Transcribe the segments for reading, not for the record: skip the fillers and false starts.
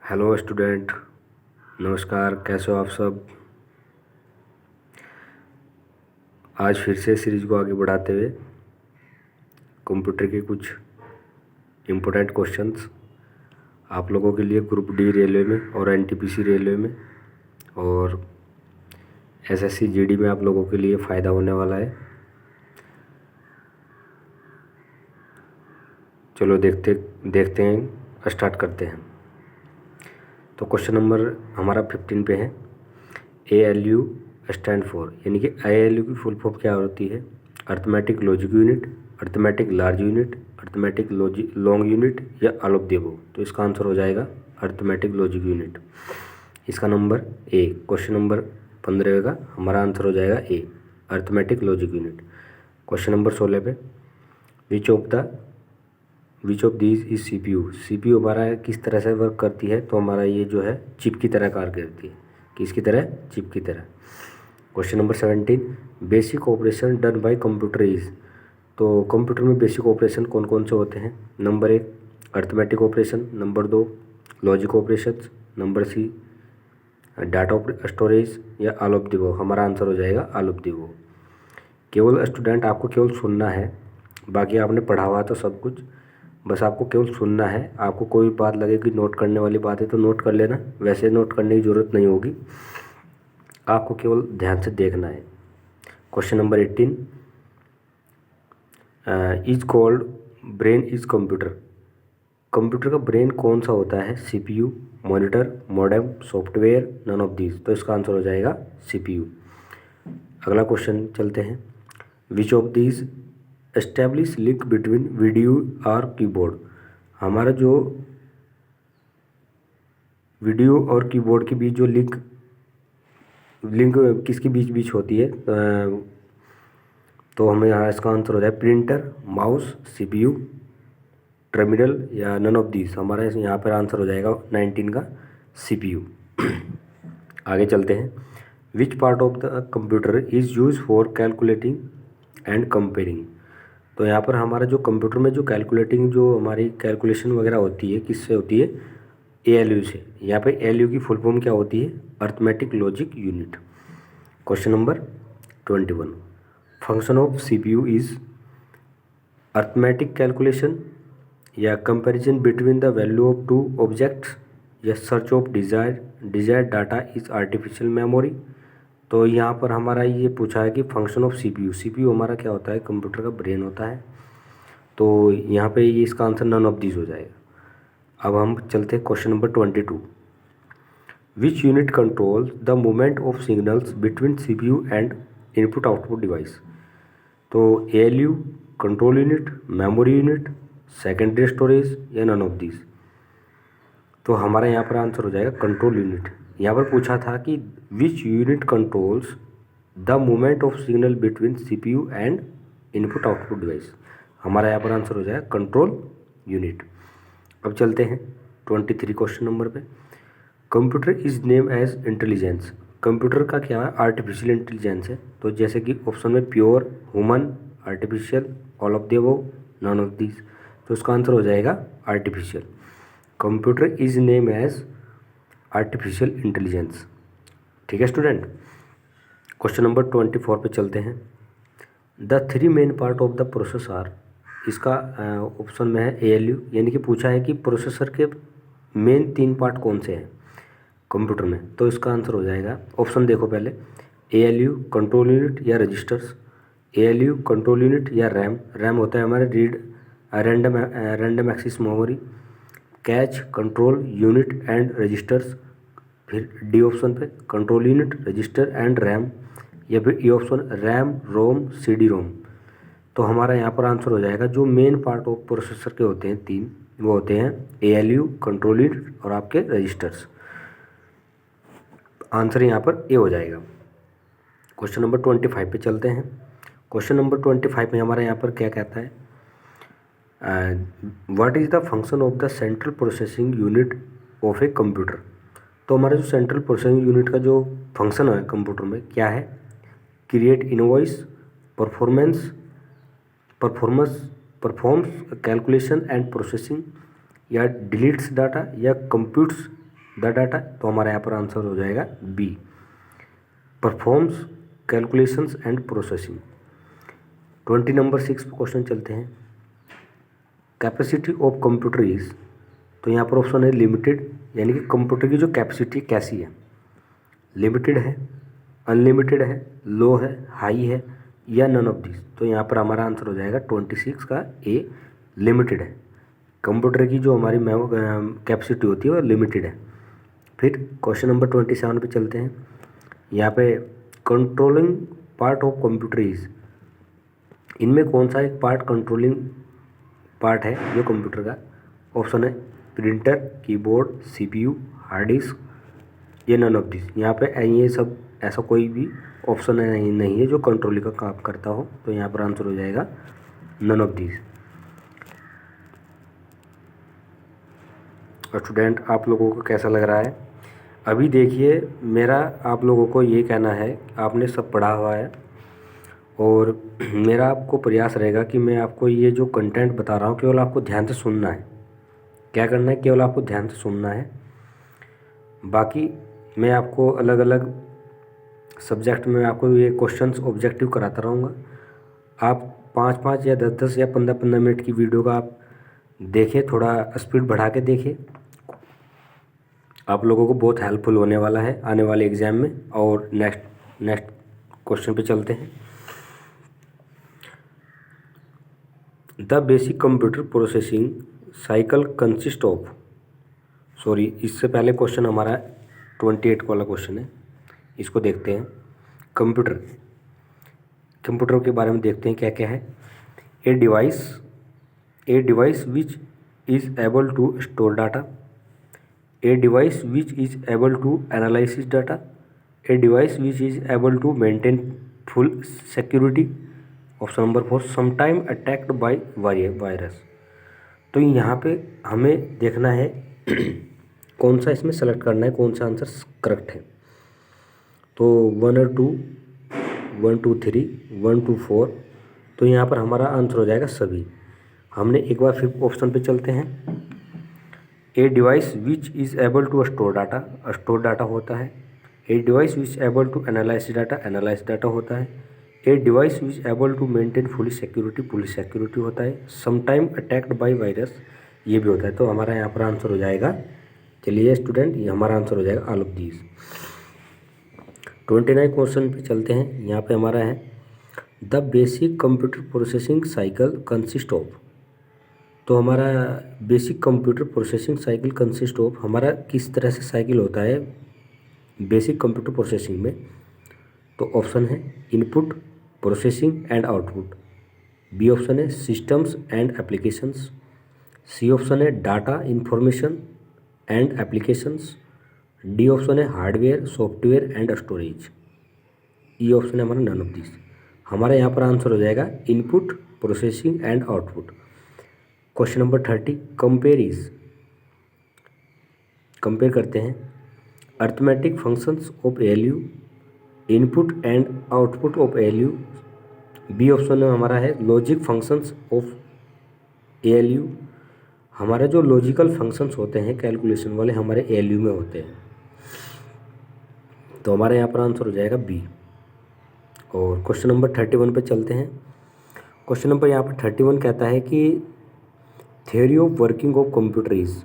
Hello student, नमस्कार। कैसे हो आप सब। आज फिर से सीरीज को आगे बढ़ाते हुए कंप्यूटर के कुछ इम्पोर्टेंट क्वेश्चंस आप लोगों के लिए ग्रुप डी रेलवे में और एनटीपीसी रेलवे में और एसएससी जीडी में आप लोगों के लिए फ़ायदा होने वाला है। चलो देखते देखते हैं, स्टार्ट करते हैं। तो क्वेश्चन नंबर हमारा 15 पे है। ALU स्टैंड फॉर, यानी कि ALU की फुल फॉर्म क्या होती है? Arithmetic logic unit, arithmetic large unit, arithmetic long unit या ऑल ऑफ द अबव। तो इसका आंसर हो जाएगा अर्थमेटिक लॉजिक यूनिट। इसका नंबर ए, क्वेश्चन नंबर 15 का हमारा आंसर हो जाएगा A, arithmetic logic unit. Question number 16 पे, which of these is CPU। CPU हमारा किस तरह से वर्क करती है? तो हमारा ये जो है चिप की तरह कार्य करती है। किसकी तरह? चिप की तरह। Question number 17, basic operation done by computer is. तो कंप्यूटर में बेसिक ऑपरेशन कौन कौन से होते हैं? Number 1 arithmetic operation, number 2 logic operations, number C data storage या ऑल ऑफ द अबव। हमारा आंसर हो जाएगा ऑल ऑफ द अबव। केवल स्टूडेंट आपको केवल सुनना है, बाकी आपने पढ़ा हुआ तो सब कुछ, बस आपको केवल सुनना है। आपको कोई बात लगे कि नोट करने वाली बात है तो नोट कर लेना, वैसे नोट करने की ज़रूरत नहीं होगी, आपको केवल ध्यान से देखना है। Question number 18, is called brain is computer. Computer का ब्रेन कौन सा होता है? CPU, monitor, modem, software, none of these. तो इसका आंसर हो जाएगा CPU। अगला क्वेश्चन चलते हैं। विच of these establish link between video और कीबोर्ड। हमारा जो वीडियो और कीबोर्ड के बीच जो लिंक किसके बीच बीच होती है? तो हमें यहाँ इसका आंसर हो जाए प्रिंटर, माउस, CPU, टर्मिनल या नन ऑफ दीज। हमारा यहाँ पर आंसर हो जाएगा 19 का CPU। आगे चलते हैं। Which part of the computer is use for calculating and comparing. तो यहाँ पर हमारा जो कंप्यूटर में जो कैलकुलेटिंग, जो हमारी कैलकुलेशन वगैरह होती है, किससे होती है? ALU से। यहाँ पे ALU की फुल फॉर्म क्या होती है? Arithmetic logic unit. Question number 21, function of CPU is arithmetic calculation या comparison between the value of two objects या search of desired data is artificial memory. तो यहाँ पर हमारा ये पूछा है कि फंक्शन ऑफ CPU हमारा क्या होता है? कंप्यूटर का ब्रेन होता है। तो यहाँ पे ये इसका आंसर नन ऑफ दीज हो जाएगा। अब हम चलते हैं question number 22, which unit control the movement of signals between CPU and input output device. तो ALU, control unit, memory unit, secondary storage या नन ऑफ दीज। तो हमारा यहाँ पर आंसर हो जाएगा कंट्रोल यूनिट। यहाँ पर पूछा था कि which unit controls the movement of signal between CPU and input output device. हमारा यहाँ पर आंसर हो जाएगा कंट्रोल यूनिट। अब चलते हैं 23 क्वेश्चन नंबर पे। Computer is name as intelligence. Computer का क्या है? आर्टिफिशियल इंटेलिजेंस है। तो जैसे कि ऑप्शन में pure, human, artificial, all of the above, none of these. तो उसका आंसर हो जाएगा artificial. Computer is name as artificial intelligence. ठीक है स्टूडेंट। क्वेश्चन नंबर 24 पे चलते हैं। The 3 main part of the processor. इसका ऑप्शन में है ALU, यानी कि पूछा है कि प्रोसेसर के मेन 3 पार्ट कौन से हैं कंप्यूटर में। तो इसका आंसर हो जाएगा, ऑप्शन देखो पहले, ALU, कंट्रोल यूनिट या रजिस्टर्स, ALU, कंट्रोल यूनिट या रैम होता है हमारे random access memory, cache, control unit and registers, फिर डी ऑप्शन पे control unit, register and RAM, या फिर E option RAM, ROM, CD ROM. तो हमारा यहाँ पर आंसर हो जाएगा जो मेन पार्ट ऑफ प्रोसेसर के होते हैं 3, वो होते हैं ALU, कंट्रोल यूनिट और आपके रजिस्टर्स। आंसर यहाँ पर ए हो जाएगा। क्वेश्चन नंबर 25 पे चलते हैं। क्वेश्चन नंबर 25 में हमारा यहाँ पर क्या कहता है? What is the function of the central processing unit of a computer. तो हमारा जो सेंट्रल प्रोसेसिंग यूनिट का जो फंक्शन है कंप्यूटर में क्या है? Create invoice, performs calculation and processing, या डिलीट्स डाटा, या कंप्यूट्स द डाटा, तो हमारा यहाँ पर आंसर हो जाएगा B, performs calculations and processing. 20 number 6 पे क्वेश्चन चलते हैं। कैपेसिटी ऑफ कंप्यूटर इज, तो यहाँ पर ऑप्शन है लिमिटेड, यानी कि कंप्यूटर की जो कैपेसिटी कैसी है, लिमिटेड है, अनलिमिटेड है, लो है, हाई है, या नन ऑफ दिस। तो यहाँ पर हमारा आंसर हो जाएगा 26 का ए, लिमिटेड है। कंप्यूटर की जो हमारी कैपेसिटी होती है वो लिमिटेड है। फिर क्वेश्चन नंबर 27 पे चलते हैं। यहाँ पे controlling part of computer is, इनमें कौन सा एक पार्ट कंट्रोलिंग पार्ट है जो कंप्यूटर का? ऑप्शन है printer, keyboard, CPU, hard disk, ये नन ऑफ दिस। यहाँ पे ये सब ऐसा कोई भी ऑप्शन नहीं है जो कंट्रोलिंग का काम करता हो, तो यहाँ पर आंसर हो जाएगा नन ऑफ दिस। स्टूडेंट, आप लोगों को कैसा लग रहा है? अभी देखिए, मेरा आप लोगों को ये कहना है, आपने सब पढ़ा हुआ है और मेरा आपको प्रयास रहेगा कि मैं आपको ये जो कंटेंट बता रहा हूँ केवल आपको ध्यान से सुनना है। क्या करना है? केवल आपको ध्यान से सुनना है। बाकी मैं आपको अलग अलग सब्जेक्ट में आपको ये क्वेश्चंस ऑब्जेक्टिव कराता रहूँगा। आप 5-5 या 10-10 या 15-15 मिनट की वीडियो का आप देखें, थोड़ा स्पीड बढ़ा के देखें। आप लोगों को बहुत हेल्पफुल होने वाला है आने वाले एग्ज़ाम में। और नेक्स्ट क्वेश्चन पे चलते हैं। The basic computer processing cycle consist of, sorry इससे पहले क्वेश्चन हमारा 28 वाला क्वेश्चन है, इसको देखते हैं। कंप्यूटर के बारे में देखते हैं क्या क्या है। A device which is able to store data, a device which is able to analysis data, a device which is able to maintain full security. Option number 4, sometime attacked by virus. तो यहाँ पे हमें देखना है कौन सा इसमें select करना है, कौन सा आंसर करेक्ट है। तो 1 और 2, 1 2 3, 1 2 4, तो यहाँ पर हमारा आंसर हो जाएगा सभी। हमने एक बार फिर ऑप्शन पे चलते हैं। A device which is able to store data होता है। A device which able to analyse data होता है। A device which able to maintain fully security होता है। समटाइम अटैक्ड बाय वायरस, ये भी होता है। तो हमारा यहाँ पर आंसर हो जाएगा, चलिए स्टूडेंट, ये हमारा आंसर हो जाएगा ऑल ऑफ दीज। 29 क्वेश्चन पे चलते हैं। यहाँ पे हमारा है the basic computer processing cycle consist of. तो हमारा basic computer processing cycle consist of, हमारा किस तरह से साइकिल होता है बेसिक कंप्यूटर प्रोसेसिंग में। तो ऑप्शन है input, processing and output. B option है systems and applications. C option है data information and applications. D option है hardware, software and storage. E option है हमारा नन ऑफ दिस। हमारा यहाँ पर आंसर हो जाएगा input, processing and output. Question number 30, compare करते हैं arithmetic functions of ALU, input and output of ALU. B option में हमारा है लॉजिक फंक्शंस ऑफ एएलयू। हमारे जो लॉजिकल फंक्शंस होते हैं कैलकुलेशन वाले, हमारे एएलयू में होते हैं। तो हमारे यहाँ पर आंसर हो जाएगा बी। और क्वेश्चन नंबर 31 पे चलते हैं। क्वेश्चन नंबर यहाँ पर 31 कहता है कि theory of working of computer is,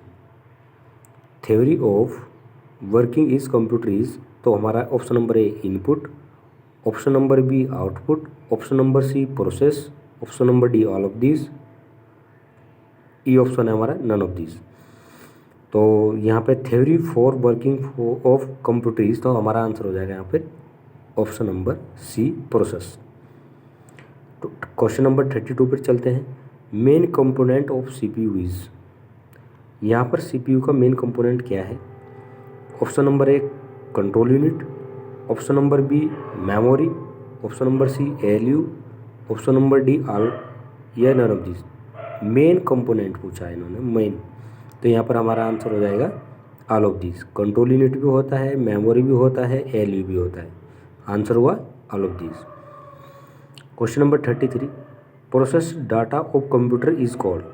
theory of working is computer is. तो हमारा option number A input, option number B output, option number C process, option number D all of this. E option है हमारा none of this. तो यहाँ पे theory for working of computer is, तो हमारा answer हो जाएगा यहाँ पे ऑप्शन नंबर सी प्रोसेस। तो क्वेश्चन नंबर 32 पर चलते हैं। Main component of CPU is, यहाँ पर सीपीयू का मेन कंपोनेंट क्या है। Option number A control unit, option number B memory, option number C ALU, option number D all या none of this. Main component पूछा है इन्होंने, मेन। तो यहाँ पर हमारा आंसर हो जाएगा all of this. Control unit भी होता है, मेमोरी भी होता है, एएलयू भी होता है। आंसर हुआ all of this. Question number 33, process data of computer is called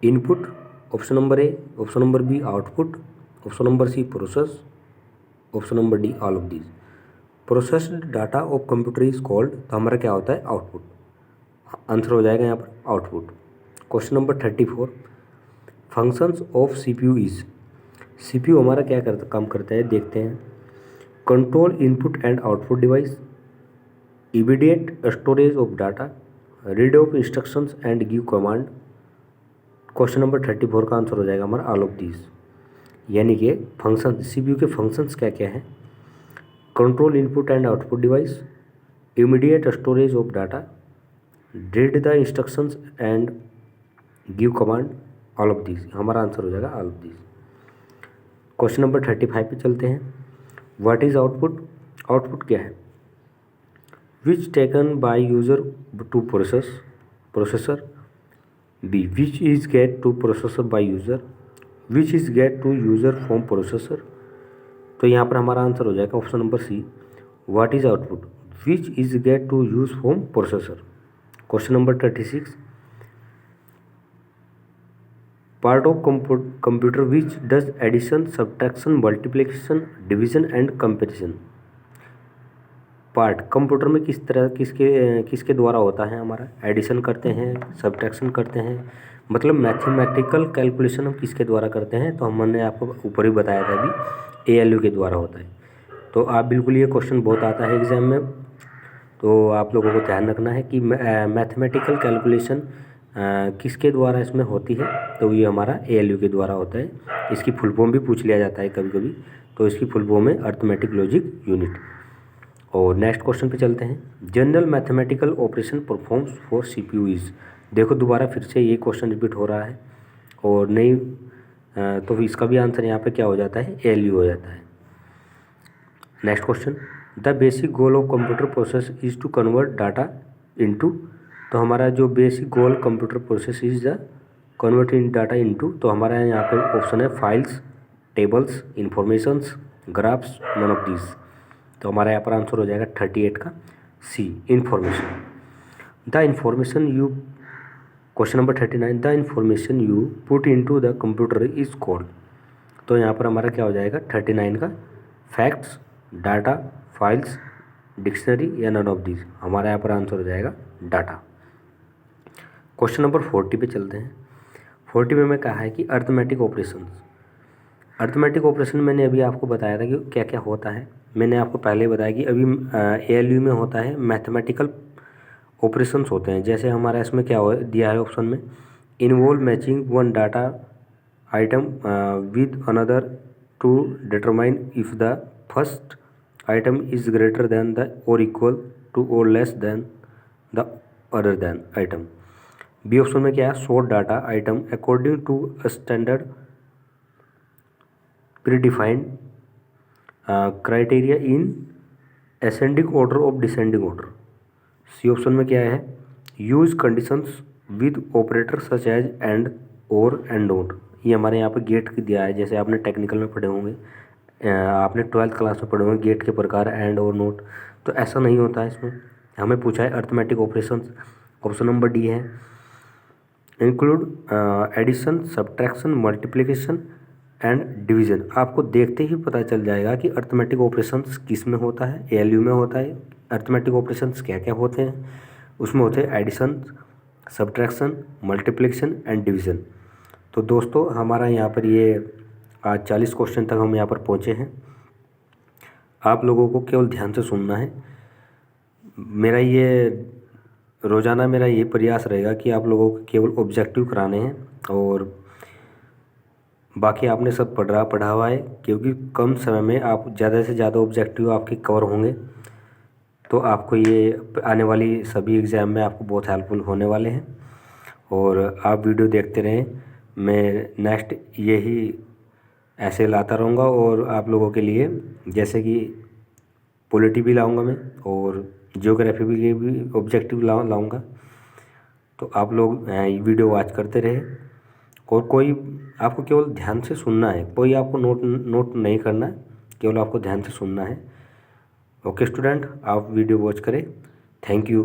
input, option number A, option number B output, option number C process, option number D all of these. Processed data of computer is called, तो हमारा क्या होता है output, answer हो जाएगा यहाँ पर output. Question number 34, functions of CPU is, CPU हमारा क्या काम करता है देखते हैं। Control input and output device, immediate storage of data, read of instructions and give command. Question number 34 का आंसर हो जाएगा हमारा ऑल ऑफ दीज। यानी कि फंक्शन, सीपीयू के फंक्शंस क्या क्या हैं, control input and output device, immediate storage of data, read the instructions and give command, all of these. हमारा आंसर हो जाएगा all of these. Question number 35 पे चलते हैं। व्हाट इज आउटपुट, आउटपुट क्या है। Which taken by user to processor, B which is get to processor by user, which is get to user from processor. तो यहाँ पर हमारा आंसर हो जाएगा option number C, what is output, which is get to use from processor. Question number 36, part of computer which does addition, subtraction, multiplication, division and comparison. Part computer में किस तरह किसके द्वारा होता है, हमारा एडिशन करते हैं, सब्ट्रैक्शन करते हैं, मतलब मैथमेटिकल कैलकुलेशन हम किसके द्वारा करते हैं, तो हमने आपको ऊपर ही बताया था अभी ALU के द्वारा होता है। तो आप बिल्कुल, ये क्वेश्चन बहुत आता है एग्जाम में, तो आप लोगों को ध्यान रखना है कि मैथमेटिकल कैलकुलेशन किसके द्वारा इसमें होती है, तो ये हमारा ALU के द्वारा होता है। इसकी फुल फॉर्म भी पूछ लिया जाता है कभी कभी, तो इसकी फुल फॉर्म है अर्थमेटिक लॉजिक यूनिट। और नेक्स्ट क्वेश्चन पे चलते हैं। General mathematical operation performs for CPU is, देखो दोबारा फिर से ये क्वेश्चन रिपीट हो रहा है और नहीं, तो इसका भी आंसर यहाँ पे क्या हो जाता है, ALU हो जाता है। Next question, the basic goal of computer process is to convert data into, तो हमारा जो basic goal computer process is the convert in data into, तो हमारा यहाँ पे ऑप्शन है files, tables, informations, graphs, none of this. तो हमारा यहाँ पर आंसर हो जाएगा 38 का C, information. The information you, question number 39, the information you put into the computer is called, तो यहाँ पर हमारा क्या हो जाएगा 39 का फैक्ट्स, डाटा, फाइल्स, डिक्शनरी या नन ऑफ दिस। हमारा यहाँ पर आंसर हो जाएगा डाटा। क्वेश्चन नंबर 40 पे चलते हैं। 40 में कहा है कि अर्थमेटिक ऑपरेशन, अर्थमेटिक ऑपरेशन मैंने अभी आपको बताया था कि क्या क्या होता है। मैंने आपको पहले बताया कि अभी ALU में होता है मैथमेटिकल ऑपरेशंस होते हैं। जैसे हमारा इसमें क्या दिया है ऑप्शन में, involve matching one data item with another to determine if the first item is greater than the or equal to or less than the other than item. B option में क्या है, sort data item according to standard predefined criteria in ascending order of descending order. C option में क्या है, use conditions with operator such as and or and not. ये हमारे यहाँ पे गेट दिया है, जैसे आपने टेक्निकल में पढ़े होंगे, आपने 12th क्लास में पढ़े होंगे गेट के प्रकार एंड और नोट, तो ऐसा नहीं होता है इसमें। हमें पूछा है arithmetic operations, option number D है, include addition, subtraction, multiplication and division. आपको देखते ही पता चल जाएगा कि अर्थमेटिक ऑपरेशंस किस में होता है, ALU में होता है। अर्थमेटिक ऑपरेशंस क्या क्या होते हैं, उसमें होते हैं addition, subtraction, multiplication and division. तो दोस्तों हमारा यहाँ पर ये आज 40 क्वेश्चन तक हम यहाँ पर पहुँचे हैं। आप लोगों को केवल ध्यान से सुनना है। मेरा ये रोज़ाना मेरा ये प्रयास रहेगा कि आप लोगों को केवल ऑब्जेक्टिव कराने हैं, और बाकी आपने सब पढ़ा हुआ है, क्योंकि कम समय में आप ज़्यादा से ज़्यादा ऑब्जेक्टिव आपके कवर होंगे, तो आपको ये आने वाली सभी एग्ज़ाम में आपको बहुत हेल्पफुल होने वाले हैं। और आप वीडियो देखते रहें, मैं नेक्स्ट यही ऐसे लाता रहूँगा, और आप लोगों के लिए जैसे कि पॉलिटी भी लाऊँगा मैं, और ज्योग्राफी भी ऑब्जेक्टिव लाऊँगा। तो आप लोग वीडियो वॉच करते रहे, और कोई आपको केवल ध्यान से सुनना है, कोई आपको नोट नहीं करना है, केवल आपको ध्यान से सुनना है। ओके स्टूडेंट, आप वीडियो वॉच करें। Thank you.